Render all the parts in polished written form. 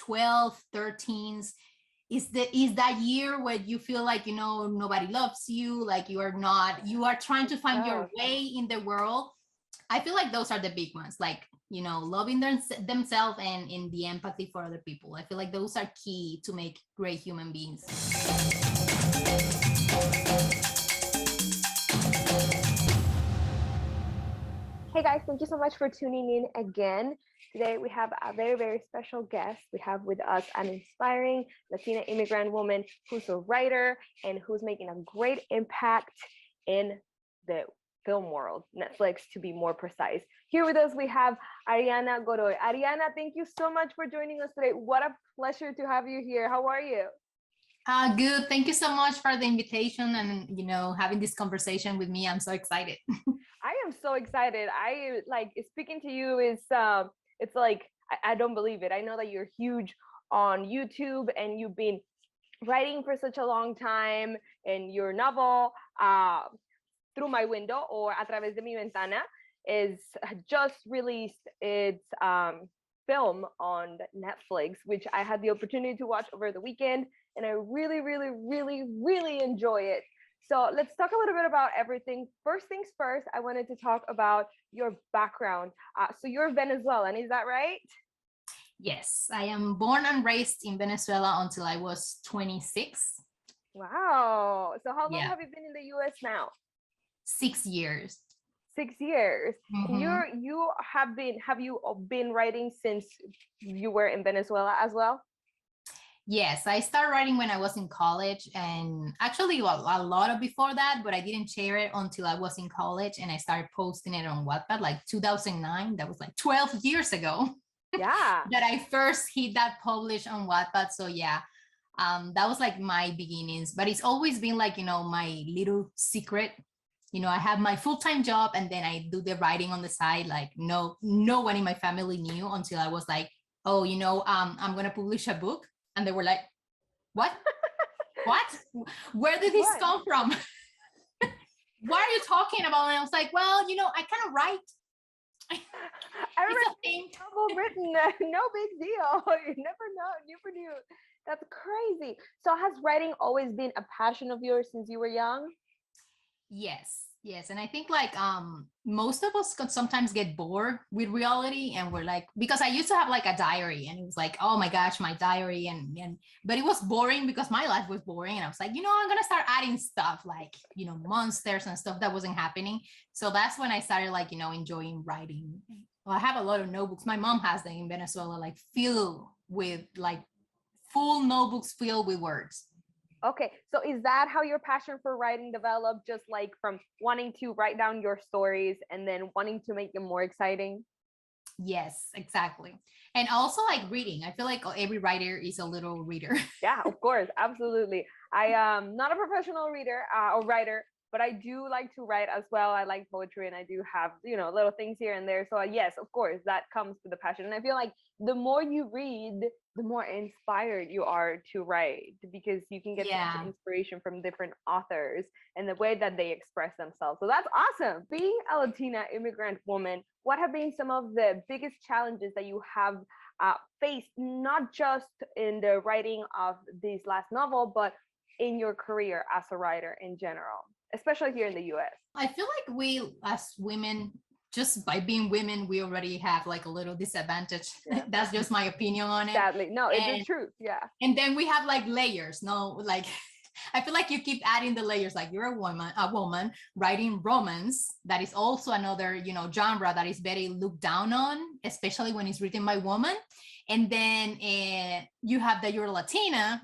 12, 13s, is that year where you feel like, nobody loves you, like you are trying to find your way in the world. I feel like those are the big ones, like, loving themselves and in the empathy for other people. I feel like those are key to make great human beings. Hey guys, thank you so much for tuning in again. Today we have a very, very special guest. We have with us an inspiring Latina immigrant woman who's a writer and who's making a great impact in the film world, Netflix to be more precise. Here with us we have Ariana Godoy. Ariana, thank you so much for joining us today. What a pleasure to have you here. How are you? Good. Thank you so much for the invitation and, having this conversation with me. I'm so excited. I am so excited. I like speaking to you is it's like I don't believe it. I know that you're huge on YouTube and you've been writing for such a long time, and your novel Through My Window, or Através de mi Ventana, is just released its film on Netflix, which I had the opportunity to watch over the weekend, and I really, really, really, really enjoy it. So let's talk a little bit about everything. First things first, I wanted to talk about your background. So you're Venezuelan, is that right? Yes, I am born and raised in Venezuela until I was 26. Wow. So how long have you been in the US now? 6 years. 6 years. Mm-hmm. And have you been writing since you were in Venezuela as well? Yes, I started writing when I was in college, and actually a lot of before that, but I didn't share it until I was in college, and I started posting it on Wattpad like 2009. That was like 12 years ago. Yeah. That I first hit that publish on Wattpad. So yeah, that was like my beginnings, but it's always been like, my little secret. I have my full-time job and then I do the writing on the side. Like no one in my family knew until I was like, oh, I'm going to publish a book. And they were like, what? What? Where did this come from? What are you talking about? And I was like, well, I kind of write. I remember a novel written, no big deal. You never knew. That's crazy. So has writing always been a passion of yours since you were young? Yes. And I think like most of us could sometimes get bored with reality, and we're like, because I used to have like a diary, and it was like, oh my gosh, my diary, and but it was boring because my life was boring, and I was like, I'm gonna start adding stuff like, monsters and stuff that wasn't happening. So that's when I started like, enjoying writing. Well, I have a lot of notebooks. My mom has them in Venezuela, like filled with like full notebooks filled with words. Okay, so is that how your passion for writing developed, just like from wanting to write down your stories and then wanting to make them more exciting? Yes, exactly. And also like reading. I feel like every writer is a little reader. Yeah, of course, absolutely. I am not a professional reader or writer, but I do like to write as well. I like poetry, and I do have, little things here and there. So yes, of course, that comes with the passion. And I feel like the more you read, the more inspired you are to write, because you can get such inspiration from different authors and the way that they express themselves. So that's awesome. Being a Latina immigrant woman, what have been some of the biggest challenges that you have faced, not just in the writing of this last novel, but in your career as a writer in general, especially here in the US? I feel like we as women, just by being women, we already have like a little disadvantage. Yeah. That's just my opinion on it. Sadly, no, it's the truth. Yeah. And then we have like layers. No, like I feel like you keep adding the layers. Like you're a woman writing romance. That is also another, genre that is very looked down on, especially when it's written by women. And then you have that you're Latina.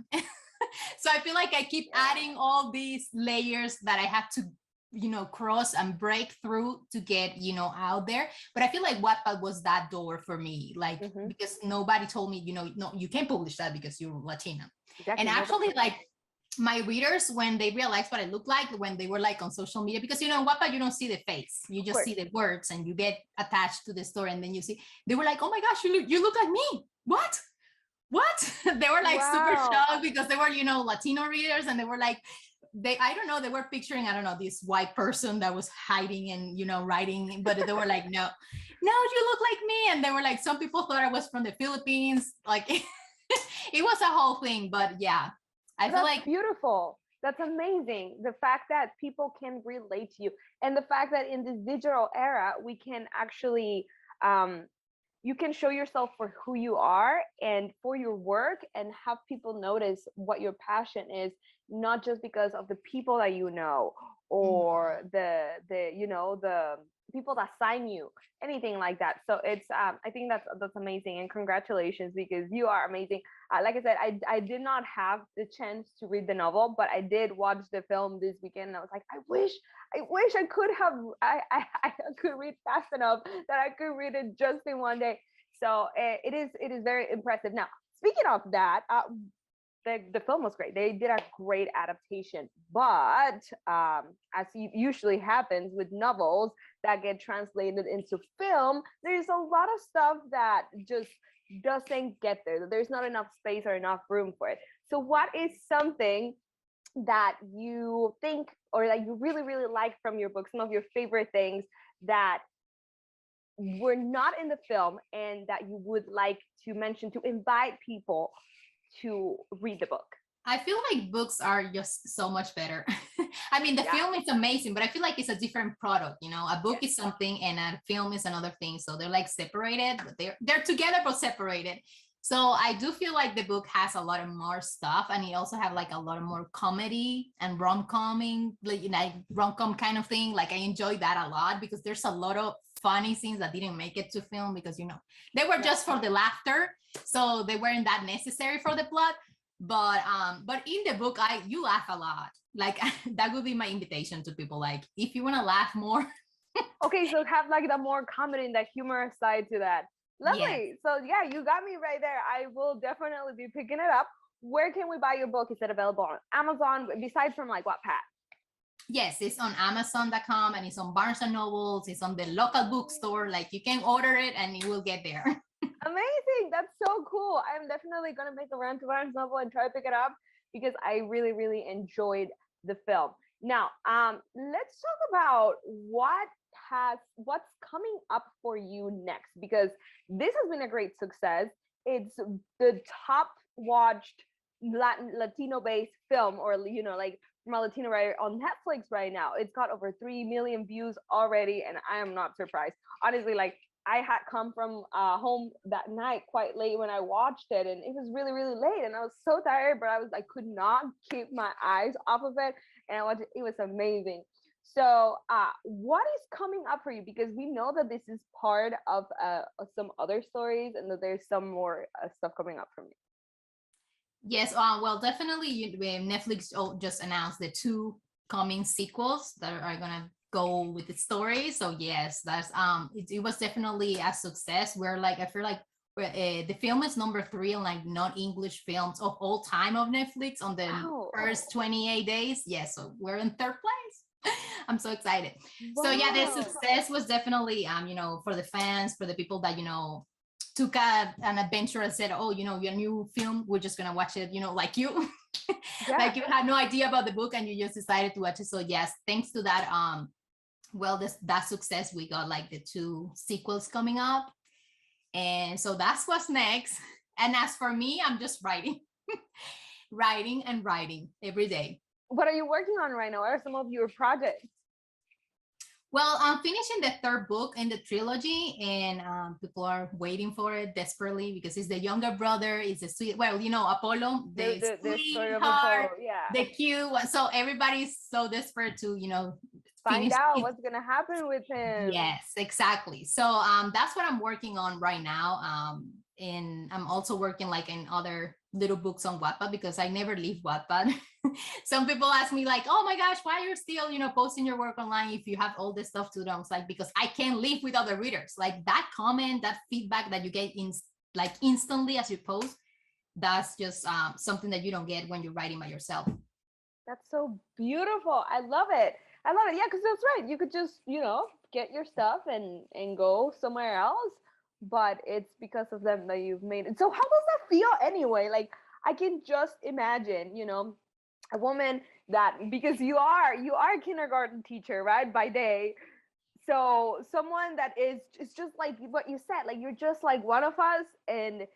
So I feel like I keep adding all these layers that I have to, cross and break through to get, out there. But I feel like Wattpad was that door for me, like, because nobody told me, no, you can't publish that because you're Latina. Exactly. And actually, like, my readers, when they realized what I look like, when they were like on social media, because, in Wattpad, you don't see the face, you just see the words and you get attached to the story. And then you see, they were like, oh my gosh, you look like me. What? They were like super shocked because they were, Latino readers, and they were like, they were picturing, this white person that was hiding and, writing, but they were like, no, you look like me. And they were like, some people thought I was from the Philippines. Like, it was a whole thing, but yeah, I feel That's like beautiful. That's amazing. The fact that people can relate to you, and the fact that in this digital era, we can actually, um, you can show yourself for who you are and for your work, and have people notice what your passion is, not just because of the people that you know, or the the people that sign you, anything like that. So it's I think that's amazing, and congratulations, because you are amazing. Like I said, I did not have the chance to read the novel, but I did watch the film this weekend, and I was like, I wish I could have, I could read fast enough that I could read it just in one day. So it is very impressive. Now, speaking of that, the film was great. They did a great adaptation, but as usually happens with novels that get translated into film, there's a lot of stuff that just doesn't get there. There's not enough space or enough room for it. So, what is something that you think, or that you really, really like from your book? Some of your favorite things that were not in the film and that you would like to mention to invite people to read the book? I feel like books are just so much better. I mean, the Yeah. film is amazing, but I feel like it's a different product. You know, a book Yes. is something and a film is another thing. So they're like separated, but they're together but separated. So I do feel like the book has a lot of more stuff, and it also have like a lot of more comedy and rom-comming, like rom-com kind of thing. Like I enjoy that a lot because there's a lot of funny scenes that didn't make it to film because they were just for the laughter, so they weren't that necessary for the plot. But in the book, you laugh a lot. Like that would be my invitation to people. Like if you want to laugh more. Okay, so have like the more comedy and the humor side to that. Yes. Lovely. So yeah, you got me right there. I will definitely be picking it up. Where can we buy your book? Is it available on Amazon besides from like Wattpad? Yes, it's on Amazon.com and it's on Barnes and Nobles. It's on the local bookstore. Like you can order it and it will get there. Amazing. That's so cool. I'm definitely gonna make a run to Barnes Noble and try to pick it up, because I really, really enjoyed the film. Now, let's talk about what's coming up for you next, because this has been a great success. It's the top watched Latino-based film, or like from a Latino writer on Netflix right now. It's got over 3 million views already, and I am not surprised. Honestly, like I had come from home that night quite late when I watched it, and it was really, really late, and I was so tired, but I could not keep my eyes off of it, and I watched it. It was amazing. So, what is coming up for you? Because we know that this is part of some other stories, and that there's some more stuff coming up from you. Yes, well, definitely. Netflix just announced the 2 coming sequels that are gonna go with the story. So yes, that's it was definitely a success. We're like, I feel like the film is number 3 on like non-English films of all time of Netflix on the first 28 days. Yes, so we're in 3rd place. I'm so excited. Wow. So yeah, the success was definitely for the fans, for the people that took an adventure and said, oh, your new film, we're just gonna watch it, like you. Yeah. Like you had no idea about the book and you just decided to watch it. So yes, thanks to that that success, we got like the 2 sequels coming up, and so that's what's next. And as for me, I'm just writing writing and writing every day. What are you working on right now? What are some of your projects? Well, I'm finishing the 3rd book in the trilogy, and the people are waiting for it desperately because it's the younger brother. It's a sweet, well, Apollo, the story of sweetheart, Apollo, yeah. the cute one. So everybody's so desperate to, Find finish out it. what's gonna happen with him. Yes, exactly. So that's what I'm working on right now. And I'm also working like in other little books on Wattpad because I never leave Wattpad. Some people ask me like, oh my gosh, why you're still, posting your work online if you have all this stuff to do? I was like, because I can't live with other readers. Like that comment, that feedback that you get like instantly as you post, that's just something that you don't get when you're writing by yourself. That's so beautiful. I love it. I love it. Yeah, because that's right. You could just, get your stuff and go somewhere else. But it's because of them that you've made it. So how does that feel anyway? Like I can just imagine, a woman that, because you are a kindergarten teacher, right? By day. So someone that is, it's just like what you said, like you're just like one of us, and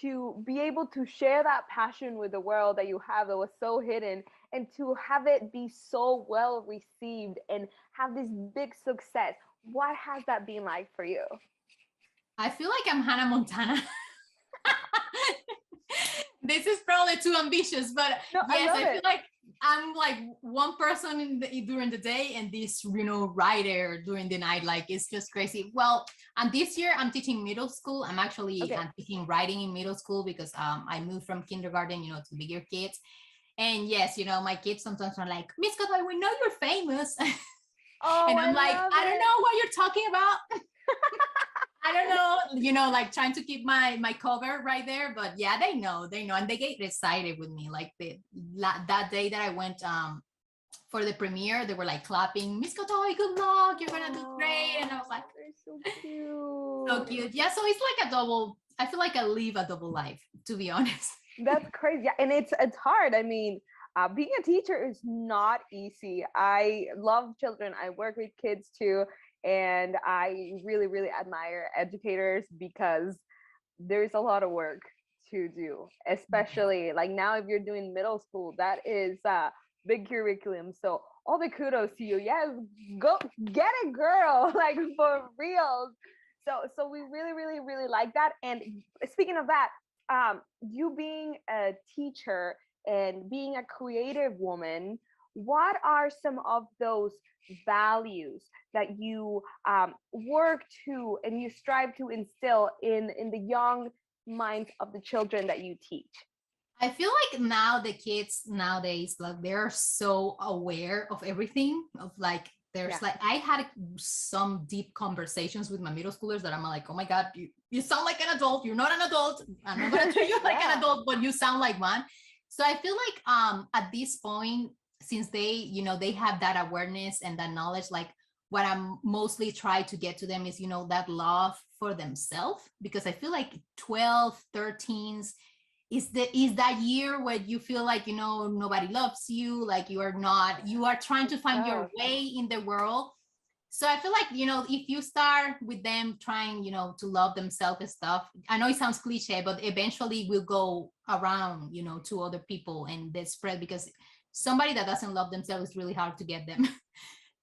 to be able to share that passion with the world that you have that was so hidden, and to have it be so well received and have this big success. What has that been like for you? I feel like I'm Hannah Montana. This is probably too ambitious, but No, yes, I feel it. like I'm like one person during the day and this, writer during the night. Like it's just crazy. Well, and this year I'm teaching middle school. I'm teaching writing in middle school because I moved from kindergarten, to bigger kids. And yes, my kids sometimes are like, Miss Godoy, we know you're famous. Oh, And I I'm like, love I don't it. know what you're talking about. I don't know, like trying to keep my cover right there, but yeah, they know, and they get excited with me. Like that day that I went for the premiere, they were like clapping, Miss Godoy, good luck, you're gonna do great. And I was like, they're so cute. so cute. Yeah, so it's like I feel like I live a double life, to be honest. That's crazy. Yeah, and it's hard. I mean, being a teacher is not easy. I love children. I work with kids too, and I really, really admire educators because there's a lot of work to do, especially like now if you're doing middle school, that is big curriculum. So all the kudos to you. Yes, go get it, girl. Like for real. So we really, really, really like that. And speaking of that, you being a teacher and being a creative woman, what are some of those values that you work to and you strive to instill in the young minds of the children that you teach? I feel like now the kids nowadays, like they're so aware of everything, of like there's like I had some deep conversations with my middle schoolers that I'm like, oh my God, you sound like an adult. You're not an adult. I'm not gonna treat you like an adult, but you sound like one. So I feel like at this point, since they have that awareness and that knowledge, like what I'm mostly trying to get to them is, that love for themselves, because I feel like 12, 13s is that year where you feel like, nobody loves you, like you are trying to find your way in the world. So I feel like, if you start with them trying, to love themselves and stuff, I know it sounds cliche, but eventually we'll go around, to other people and they spread, because somebody that doesn't love themselves is really hard to get them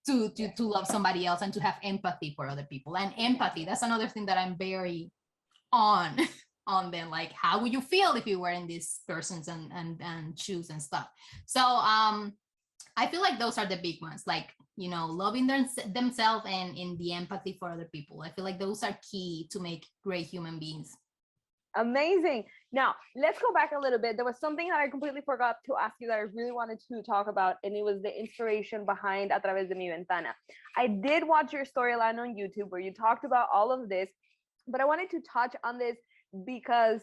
to love somebody else and to have empathy for other people. And empathy, that's another thing that I'm very on on them. Like, how would you feel if you were in these persons and shoes and stuff? So I feel like those are the big ones, like, loving themselves and in the empathy for other people. I feel like those are key to make great human beings. Amazing. Now, let's go back a little bit. There was something that I completely forgot to ask you that I really wanted to talk about, and it was the inspiration behind Através de mi Ventana. I did watch your storyline on YouTube where you talked about all of this, but I wanted to touch on this because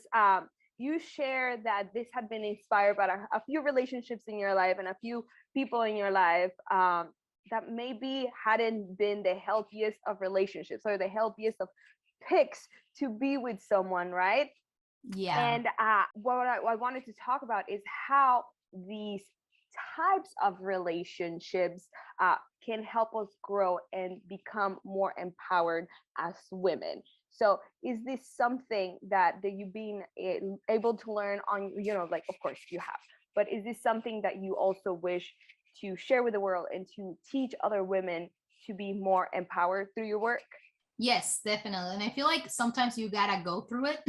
you share that this had been inspired by a few relationships in your life and a few people in your life that maybe hadn't been the healthiest of relationships or the healthiest of picks to be with someone, right? Yeah. And what I wanted to talk about is how these types of relationships can help us grow and become more empowered as women. So is this something that you've been able to learn on, like, of course you have, but is this something that you also wish to share with the world and to teach other women to be more empowered through your work? Yes, definitely. And I feel like sometimes you gotta go through it.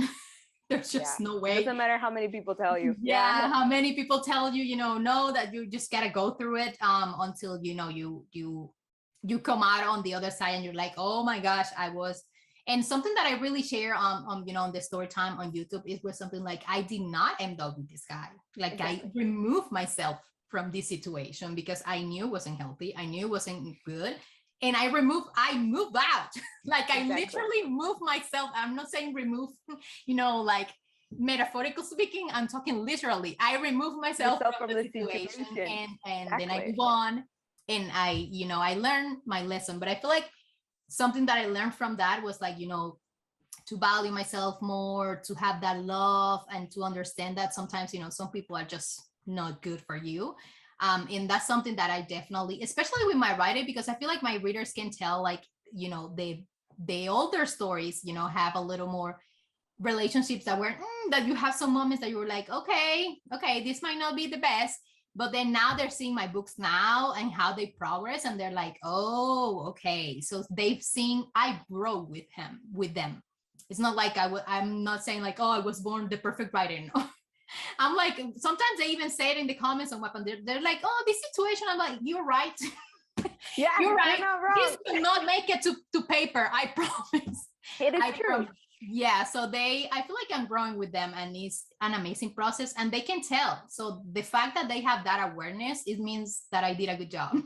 There's just no way. It doesn't matter how many people tell you. Yeah, how many people tell you, know that you just gotta go through it until you come out on the other side and you're like, oh my gosh, I was. And something that I really share on the story time on YouTube is was something like, I did not end up with this guy. Like I removed myself from this situation because I knew it wasn't healthy. I knew it wasn't good. And I moved out. Like I literally moved myself. I'm not saying remove, like metaphorical speaking, I'm talking literally. I removed myself from the situation and then I move on. And I learned my lesson. But I feel like something that I learned from that was like, to value myself more, to have that love, and to understand that sometimes, some people are just not good for you. And that's something that I definitely, especially with my writing, because I feel like my readers can tell, like, the older stories, have a little more relationships that were that you have some moments that you were like, okay, this might not be the best, but then now they're seeing my books now and how they progress, and they're like, oh, okay, so they've seen I grow with them. It's not like I'm not saying like, oh, I was born the perfect writer. No. I'm like, sometimes they even say it in the comments on Weapon. They're like, oh, this situation. I'm like, you're right. Yeah, you're right. You're not wrong. This will not make it to paper. I promise. It is I true. Yeah, so I feel like I'm growing with them, and it's an amazing process, and they can tell. So the fact that they have that awareness, it means that I did a good job.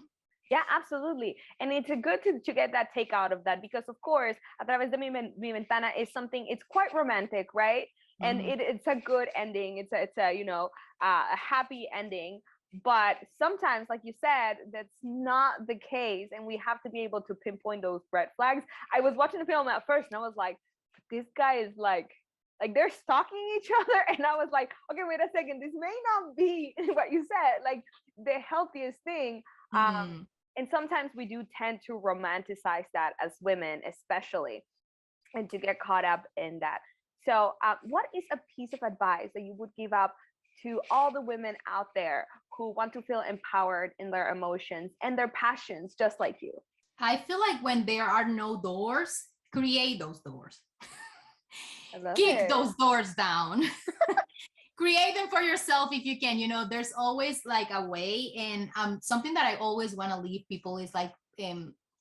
Yeah, absolutely. And it's good to get that take out of that, because of course, Através de mi Ventana is something, it's quite romantic, right? And it's a good ending. It's a, you know, a happy ending. But sometimes, like you said, that's not the case. And we have to be able to pinpoint those red flags. I was watching the film at first and I was like, this guy is like they're stalking each other. And I was like, okay, wait a second. This may not be what you said, like the healthiest thing. And sometimes we do tend to romanticize that as women, especially, and to get caught up in that. So what is a piece of advice that you would give up to all the women out there who want to feel empowered in their emotions and their passions, just like you? I feel like when there are no doors, create those doors. Kick those doors down. Create them for yourself if you can. You know, there's always like a way. And something that I always want to leave people is like,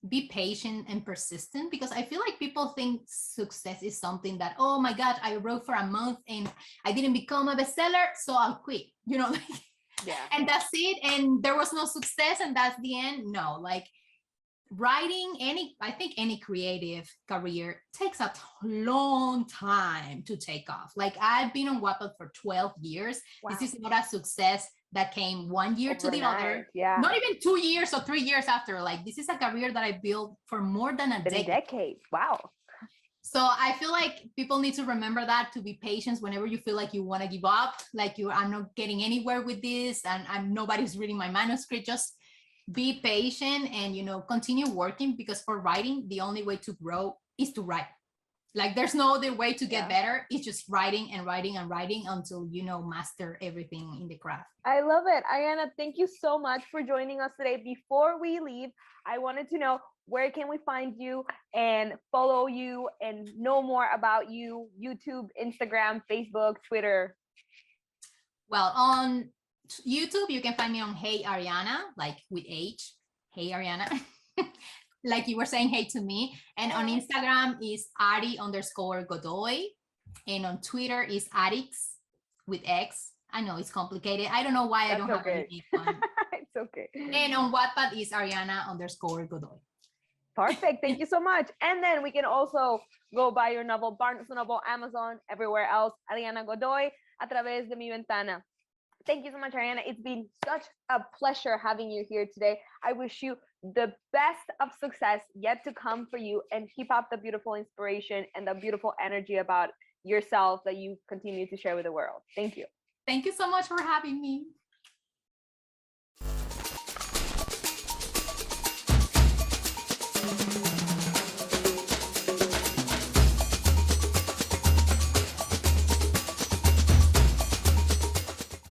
be patient and persistent, because I feel like people think success is something that, oh my God, I wrote for a month and I didn't become a bestseller, so I'll quit, you know, like, yeah, and that's it. And there was no success and that's the end. No, like writing, I think any creative career takes a long time to take off. Like I've been on Wattpad for 12 years. Wow. This is not a success that came 1 year overnight to the other. Yeah. Not even 2 years or 3 years after. Like this is a career that I built for more than a decade. Wow. So I feel like people need to remember that, to be patient whenever you feel like you want to give up, like I'm not getting anywhere with this and nobody's reading my manuscript. Just be patient and, you know, continue working, because for writing, the only way to grow is to write. Like there's no other way to get better. It's just writing and writing and writing until, you know, master everything in the craft. I love it. Ariana, thank you so much for joining us today. Before we leave, I wanted to know, where can we find you and follow you and know more about you? YouTube, Instagram, Facebook, Twitter. Well, on YouTube, you can find me on Hey Ariana, like with H. Hey Ariana. Like you were saying hey to me. And on Instagram is Ari_Godoy. And on Twitter is Arix with X. I know it's complicated. I don't know why I don't have a unique one. It's okay. And on Wattpad is Ariana_Godoy. Perfect. Thank you so much. And then we can also go buy your novel, Barnes & Noble, Amazon, everywhere else. Ariana Godoy, Através de mi Ventana. Thank you so much, Ariana. It's been such a pleasure having you here today. I wish you the best of success yet to come for you, and keep up the beautiful inspiration and the beautiful energy about yourself that you continue to share with the world. Thank you. Thank you so much for having me.